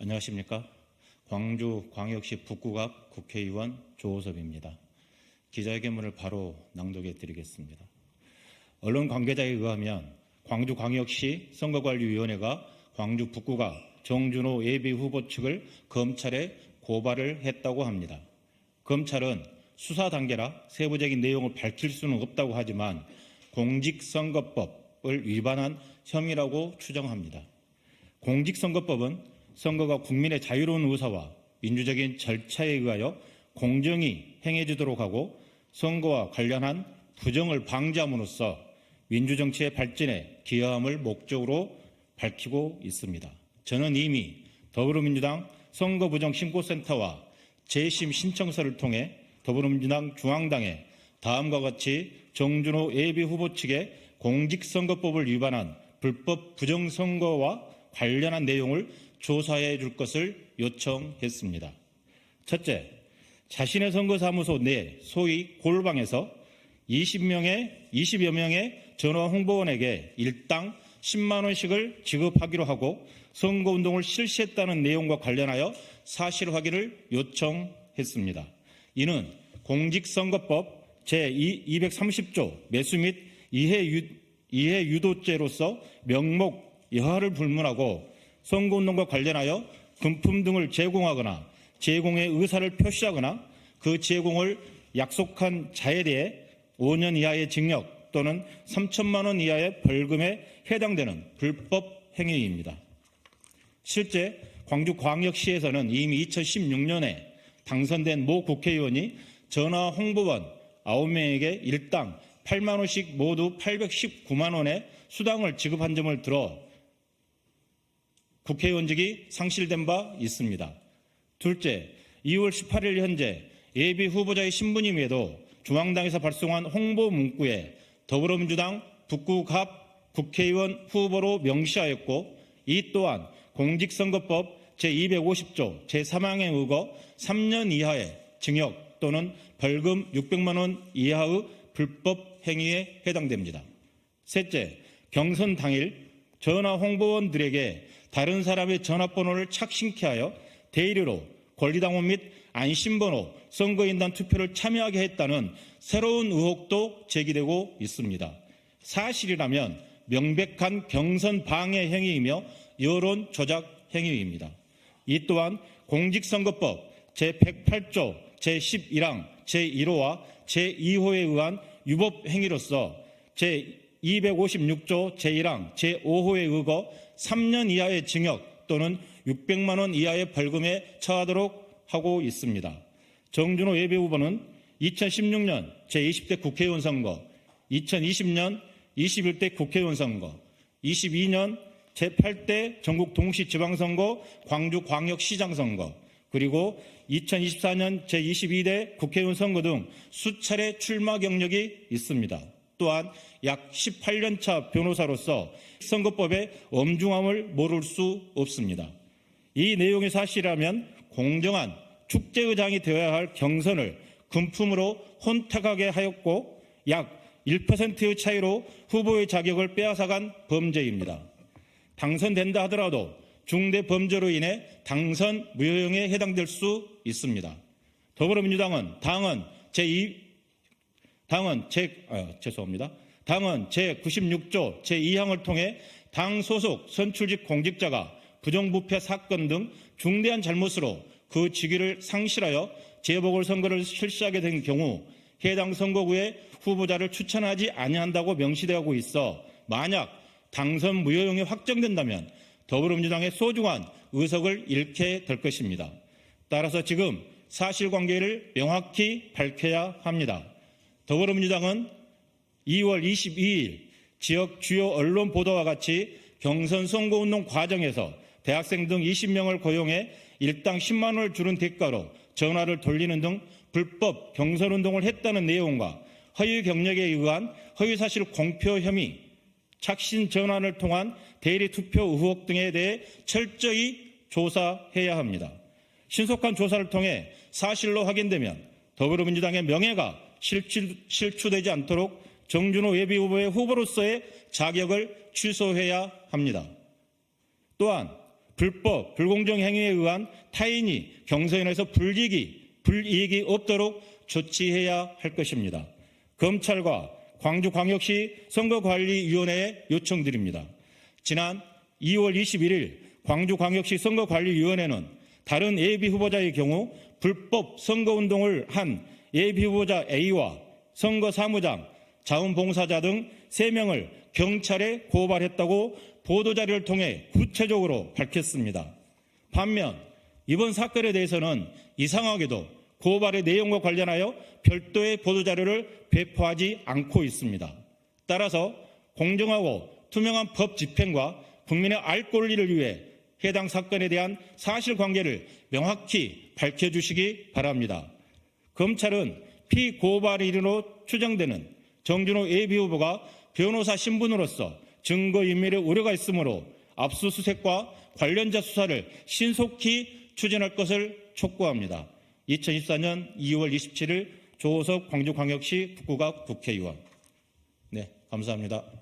안녕하십니까. 광주광역시 북구갑 국회의원 조호섭입니다. 기자회견문을 바로 낭독해 드리겠습니다. 언론 관계자에 의하면 광주광역시 선거관리위원회가 광주 북구갑 정준호 예비후보 측을 검찰에 고발을 했다고 합니다. 검찰은 수사 단계라 세부적인 내용을 밝힐 수는 없다고 하지만 공직선거법을 위반한 혐의라고 추정합니다. 공직선거법은 선거가 국민의 자유로운 의사와 민주적인 절차에 의하여 공정히 행해지도록 하고 선거와 관련한 부정을 방지함으로써 민주정치의 발전에 기여함을 목적으로 밝히고 있습니다. 저는 이미 더불어민주당 선거부정신고센터와 재심 신청서를 통해 더불어민주당 중앙당에 다음과 같이 정준호 예비후보 측의 공직선거법을 위반한 불법 부정선거와 관련한 내용을 조사해 줄 것을 요청했습니다. 첫째, 자신의 선거사무소 내 소위 골방에서 20여 명의 전화 홍보원에게 일당 10만 원씩을 지급하기로 하고 선거운동을 실시했다는 내용과 관련하여 사실 확인을 요청했습니다. 이는 공직선거법 제230조 매수 및 이해유도죄로서 명목 여하를 불문하고 선거운동과 관련하여 금품 등을 제공하거나 제공의 의사를 표시하거나 그 제공을 약속한 자에 대해 5년 이하의 징역 또는 3천만 원 이하의 벌금에 해당되는 불법 행위입니다. 실제 광주광역시에서는 이미 2016년에 당선된 모 국회의원이 전화 홍보원 9명에게 일당 8만 원씩 모두 819만 원의 수당을 지급한 점을 들어 국회의원직이 상실된 바 있습니다. 둘째, 2월 18일 현재 예비 후보자의 신분임에도 중앙당에서 발송한 홍보 문구에 더불어민주당 북구갑 국회의원 후보로 명시하였고 이 또한 공직선거법 제250조 제3항에 의거 3년 이하의 징역 또는 벌금 600만 원 이하의 불법 행위에 해당됩니다. 셋째, 경선 당일 전화 홍보원들에게 다른 사람의 전화번호를 착신케 하여 대리로 권리당원 및 안심번호 선거인단 투표를 참여하게 했다는 새로운 의혹도 제기되고 있습니다. 사실이라면 명백한 경선 방해 행위이며 여론 조작 행위입니다. 이 또한 공직선거법 제108조 제11항 제1호와 제2호에 의한 위법 행위로서 제256조 제1항 제5호에 의거 3년 이하의 징역 또는 600만 원 이하의 벌금에 처하도록 하고 있습니다. 정준호 예비후보는 2016년 제20대 국회의원 선거, 2020년 21대 국회의원 선거, 22년 제8대 전국 동시지방선거 광주광역시장 선거, 그리고 2024년 제22대 국회의원 선거 등 수차례 출마 경력이 있습니다. 또한 약 18년차 변호사로서 선거법의 엄중함을 모를 수 없습니다. 이 내용이 사실이라면 공정한 축제의장이 되어야 할 경선을 금품으로 혼탁하게 하였고 약 1%의 차이로 후보의 자격을 빼앗아간 범죄입니다. 당선된다 하더라도 중대 범죄로 인해 당선 무효형에 해당될 수 있습니다. 더불어민주당은 당헌 제96조 제2항을 통해 당 소속 선출직 공직자가 부정부패 사건 등 중대한 잘못으로 그 직위를 상실하여 재보궐선거를 실시하게 된 경우 해당 선거구에 후보자를 추천하지 아니한다고 명시되고 있어 만약 당선 무효형이 확정된다면 더불어민주당의 소중한 의석을 잃게 될 것입니다. 따라서 지금 사실관계를 명확히 밝혀야 합니다. 더불어민주당은 2월 22일 지역 주요 언론 보도와 같이 경선 선거운동 과정에서 대학생 등 20명을 고용해 일당 10만 원을 주는 대가로 전화를 돌리는 등 불법 경선운동을 했다는 내용과 허위 경력에 의한 허위사실 공표 혐의, 착신 전환을 통한 대리투표 의혹 등에 대해 철저히 조사해야 합니다. 신속한 조사를 통해 사실로 확인되면 더불어민주당의 명예가 실추되지 않도록 정준호 예비후보의 후보로서의 자격을 취소해야 합니다. 또한 불법, 불공정 행위에 의한 타인이 경선에서 불이익이 없도록 조치해야 할 것입니다. 검찰과 광주광역시 선거관리위원회에 요청드립니다. 지난 2월 21일 광주광역시 선거관리위원회는 다른 예비후보자의 경우 불법 선거운동을 한 예비후보자 A와 선거사무장, 자원봉사자 등 3명을 경찰에 고발했다고 보도자료를 통해 구체적으로 밝혔습니다. 반면 이번 사건에 대해서는 이상하게도 고발의 내용과 관련하여 별도의 보도자료를 배포하지 않고 있습니다. 따라서 공정하고 투명한 법 집행과 국민의 알 권리를 위해 해당 사건에 대한 사실관계를 명확히 밝혀주시기 바랍니다. 검찰은 피고발인으로 추정되는 정준호 예비후보가 변호사 신분으로서 증거인멸의 우려가 있으므로 압수수색과 관련자 수사를 신속히 추진할 것을 촉구합니다. 2024년 2월 27일 조호석 광주광역시 북구갑 국회의원. 네, 감사합니다.